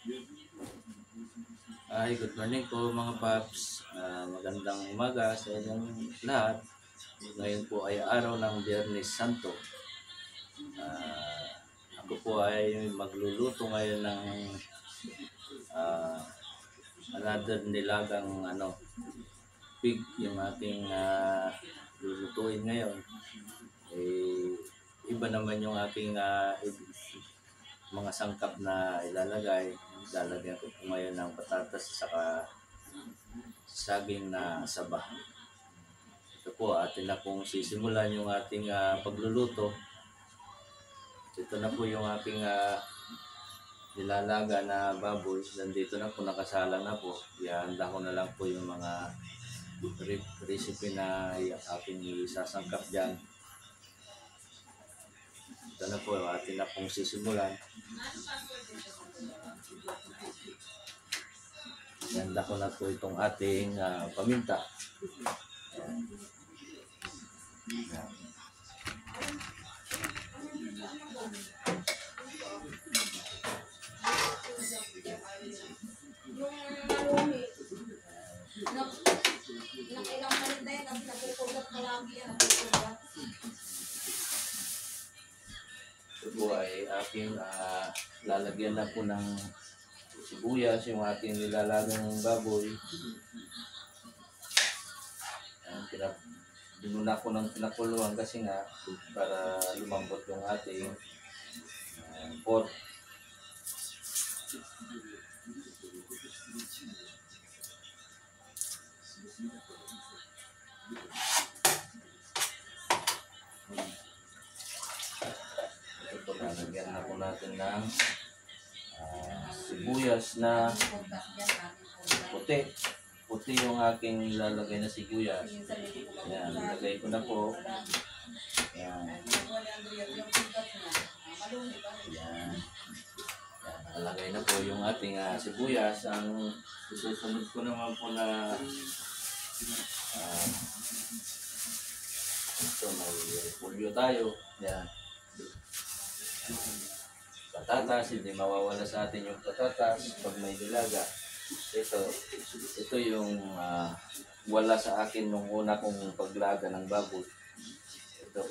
Ay, good morning po mga paps. Magandang umaga sa inyong lahat. Ngayon po ay araw ng Biyernes Santo. Ako po ay magluluto ngayon ng ah, another nilagang pig, yung ating lulutuin ngayon. Iba naman yung aking mga sangkap na ilalagay. Lalagyan ko po ngayon ng patatas saka saging na saba. Ito po, atin na pong sisimulan yung ating pagluluto. Ito na po yung aking nilalaga na baboy. Nandito na po, nakasala na po. Ihanda ko na lang po yung mga recipe na aking isasangkap dyan. Ito na po, atin na pong sisimulan. Ihanda ko na po itong ating paminta. Ayan. Ito po ay aking lalagyan na po ng sibuyas, yung ating nilalagang baboy. Binuna ko ng pinakuluan kasi nga para lumambot yung ating pork. Ito po, lalagyan na po natin ng sibuyas na puti. Puti yung aking nilalagay na sibuyas. Ayan, nilagay ko na po. Ayan. Ayan. Nalagay na po yung ating sibuyas. Ang susunod ko naman po na ito, may repolyo tayo. Ayan. Patatas, hindi mawawala sa atin yung patatas pag may dilaga. Ito yung wala sa akin nung una kong paglaga ng baboy. Ito,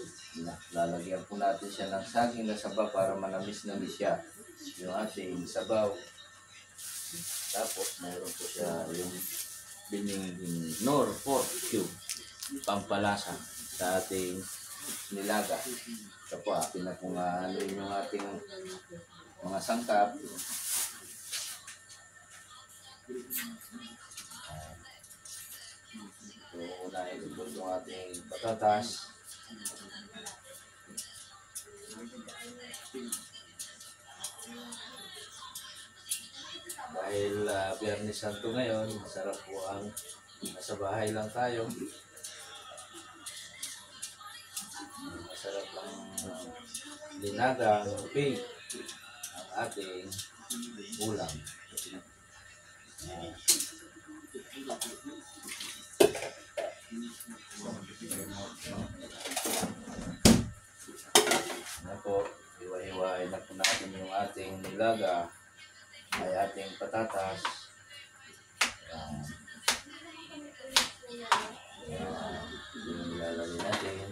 lalagyan po natin siya ng saging na saba para manamis-namis siya yung ating sabaw. Tapos mayroon po siya yung biniging nor pork cube, pampalasa sa ating nilaga. Ito po, atin na kung yung ating mga sangkap. So, unahin ito yung ating patatas. Dahil Biyernes Santo ngayon, masarap po ang nasa bahay lang tayo. Masarap lang linagang pig ang ating ulam. Na po, iwa-iwain na po natin yung ating nilaga ay ating patatas. Ayan. Ayan. Yung nilalagay natin.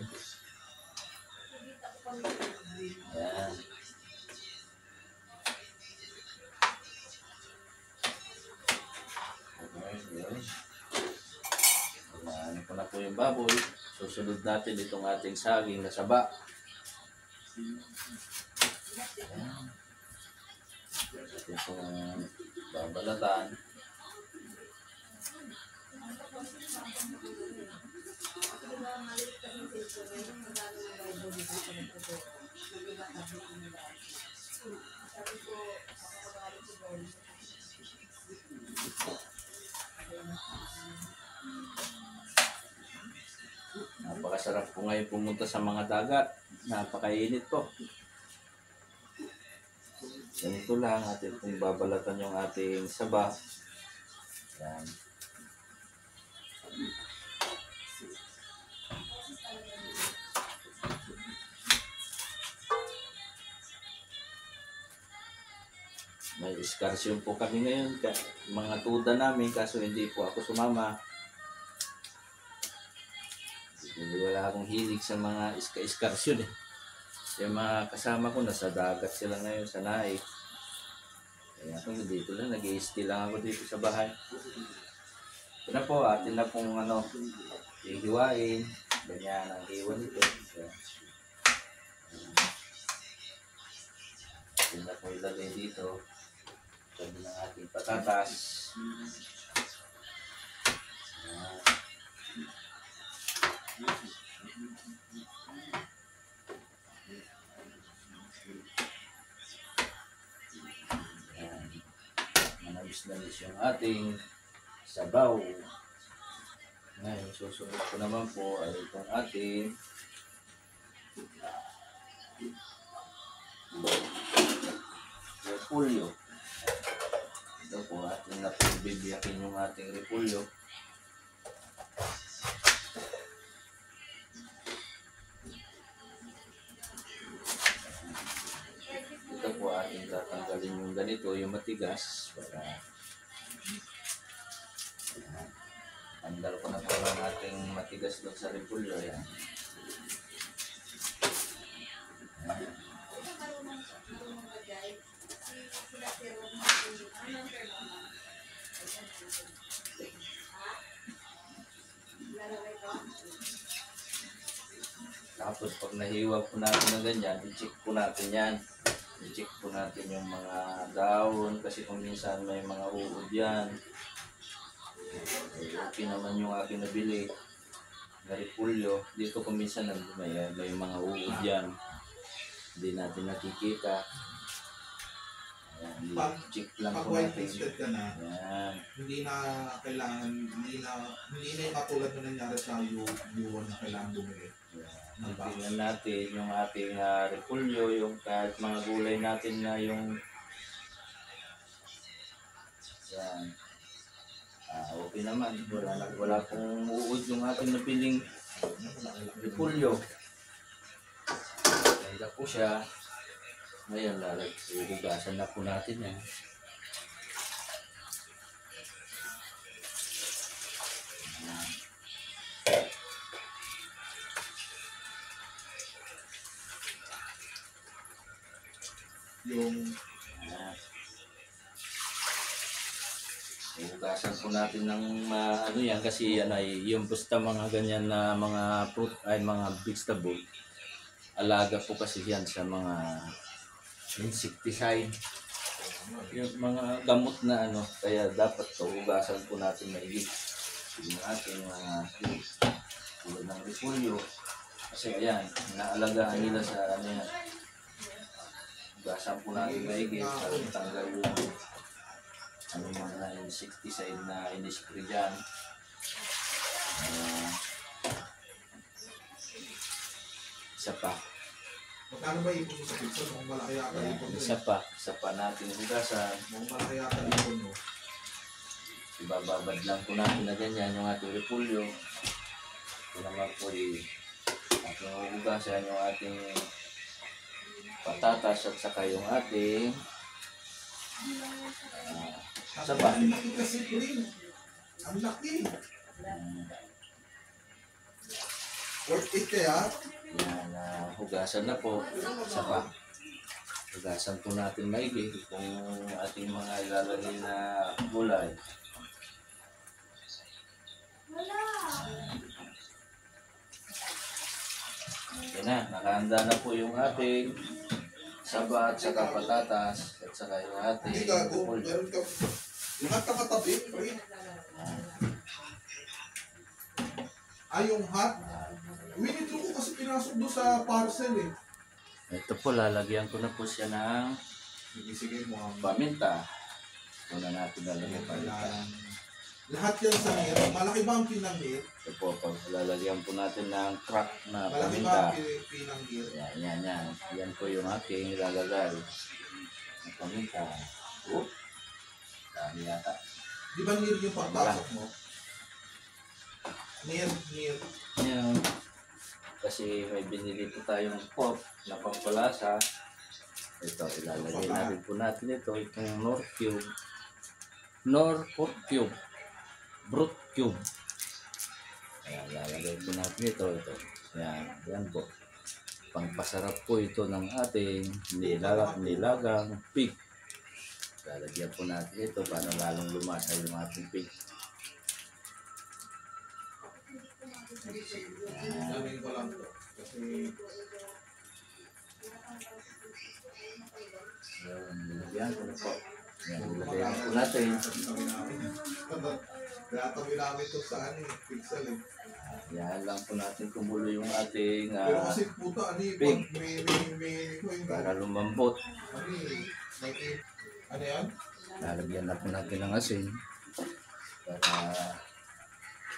Ayan. Ano ko na po yung baboy. Susunod natin itong ating saging na saba. Ayan. Ito pong babalatan. Napakasarap po ngayon pumunta sa mga dagat. Napakainit po. Ganito lang, atin pong babalatan yung ating saba. Yan. May excursion po kami ngayon. Mga tuda namin, kaso hindi po ako sumama. Hindi wala akong hilig sa mga excursion eh. Yung mga kasama ko nasa dagat sila ngayon sa Naik. Kaya ako dito lang, nag-i-stay lang ako dito sa bahay. Ito na po, atin na pong hihiwain. Ganyan ang hiwa nito. Atin na po ilagay dito. Sabi ng ating patatas. Manabis-nabis yung ating sabaw. Ngayon, susunod ko naman po ay itong ating repolyo. Ito po, ating na bibiyakin yung ating repolyo. Ito po, ating tatanggalin yung ganito, yung matigas, para tanggal ko na po ang ating matigas doon sa repolyo. Ayan. Tapos pag nahiwa po natin ng ganyan, i-check po natin yan. I-check po natin yung mga dahon kasi kung minsan may mga uod yan. Okay naman yung aking nabili na repolyo. Dito kung minsan may mga uod yan. Hindi natin nakikita. Ayan, check lang po natin. Ayan. Hindi na kailangan, hindi na yung katulad na nangyari sa U1 na kailangan bumili. Tingnan natin yung ating repolyo, yung kahit mga gulay natin na yung yan. Okay naman, wala pong uod yung ating napiling repolyo. Ganda po siya. Ngayon, hugasan na po natin yan. Hugasan po natin ng ano yan kasi yan ay yung basta mga ganyan na mga fruit ay mga vegetable. Alaga po kasi yan sa mga insecticide. Yung mga gamot na ano, kaya dapat to hugasan po natin maigi. Yung ating tulad ng repolyo. Kasi ayan, naalagaan nila sa ano yan. Hugasan po natin maigi para tanggal yung ano mga insecticide na inispray dyan. Isa pa. Magkano ba ipon mo sa pizza? Mukhang malaki yata ipon mo. Isa pa natin hugasan. Mukhang malaki yata ipon mo. Ibababad lang po natin na ganyan yung ating repolyo. Ito naman po ating hugasan yung ating patatas at saka yung ating isa pa. Ang laki kasi rin. Ang laki. Worth it kaya? Yan, hugasan na po. Isa pa. Hugasan po natin maigi kung ating mga ilalagay na gulay. Yan na, nakahanda na po yung ating saba at saka patatas at saka yung ating repolyo. Lahat ka katabi, pre. Yung hot. Winitro ko kasi pinasok doon sa parcel eh. Ito po, lalagyan ko na po siya ng Sige mo ang paminta. Ito na natin lalagyan paminta. Lahat yan sa meat. Malaki ba ang pinang-meat? Ito po, pag lalagyan po natin ng crack na Malaki ba paminta. ang pinang-meat? Yan. Yan po yung aking ilalagay. Ang paminta. Dami yata. Di ba near yung pagpasok mo? Near. Yan. Kasi may binili po tayong pork na pampalasa. Ito, ilalagay natin po natin ito, itong Nor Cube, Brute Cube. Ayan, lalagay po natin ito. Yan po. Pangpasarap po ito ng ating nilagang pig. Lalagyan po natin ito para lalong lumasa yung ating pig. Galing ko lang to. Kasi Yan po na po. Yan, ilagay po natin. tabi namin. Kaya tabi namin to sa pixel eh. Yan lang po natin kumulo yung ating Pero kasi puta, pig. Para para lumambot. Ano yan? Lalagyan na po natin ng asin para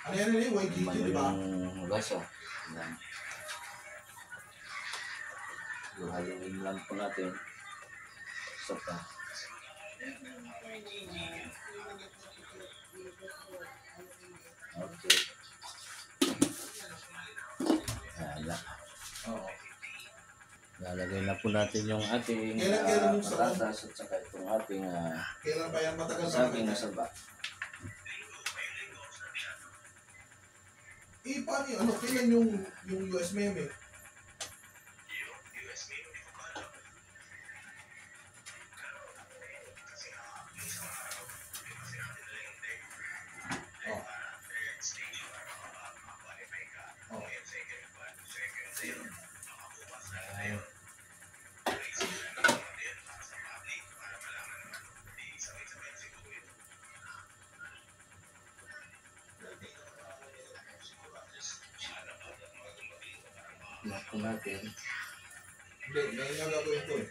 Ano yan yun? YGG, umano di ba? yung lasa. Yan. So, haluin lang po natin. Isa pa. Okay. Yan lang. Oo. Lalagay na po natin yung ating Kailan yung sarap? patatas at saka itong ating Kailan pa yan matagal pa saging na saba. paano yun? Ano? Kailan yung US meme? Oh. Oh. Yan po natin. Hindi, ngayon nga gagawin ko eh.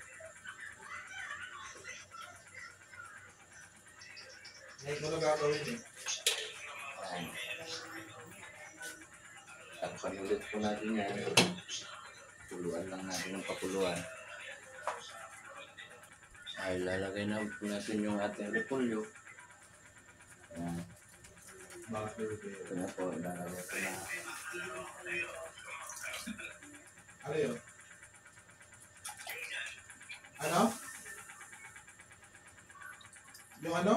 Ngayon ko na gagawin eh. Ayan. Takpan ulit po natin yan. Puluan lang natin ng papuluan. Ay, lalagay na po natin yung ating repolyo. Ayan. Bakit Ito na po, ilalagay ko na. ano yun? Ano? Yung ano?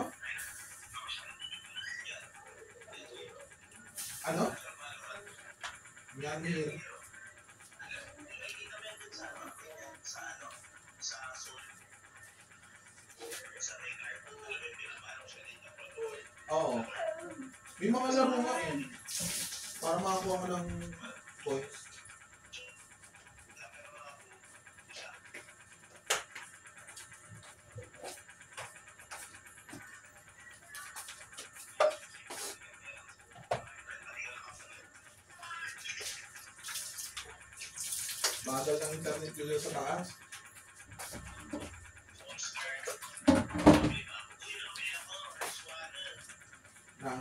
Ano? Yan yun. Oo. May mga laro nga eh. Para makakuha mo ng points. Bagal ng internet yun sa taas. Na.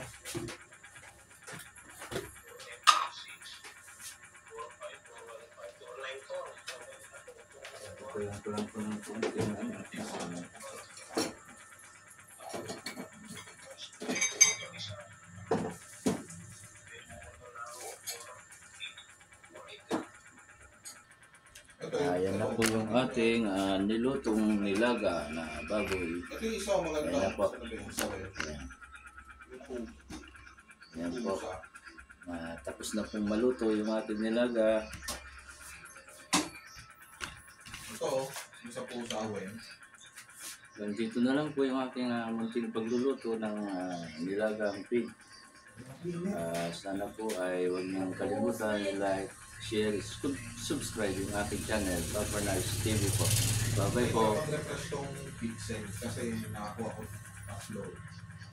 Kulang po ng konti na Ito Ayan na po yung ating nilutong nilaga na baboy. Ito yung isa maganda. Ayan na po. Isa ko yun. Ayan. Yung Ayan po. isa. Tapos na pong maluto yung ating nilaga. Ito, yung sa pusa awin. Dito na lang po yung aking munting pagluluto ng nilagang pig. Sana po ay huwag niyong kalimutan like, share, subscribe yung aking channel, Papa Nice TV po. Bye-bye po. Ito, refresh tong pixel kasi nakakuha ko upload.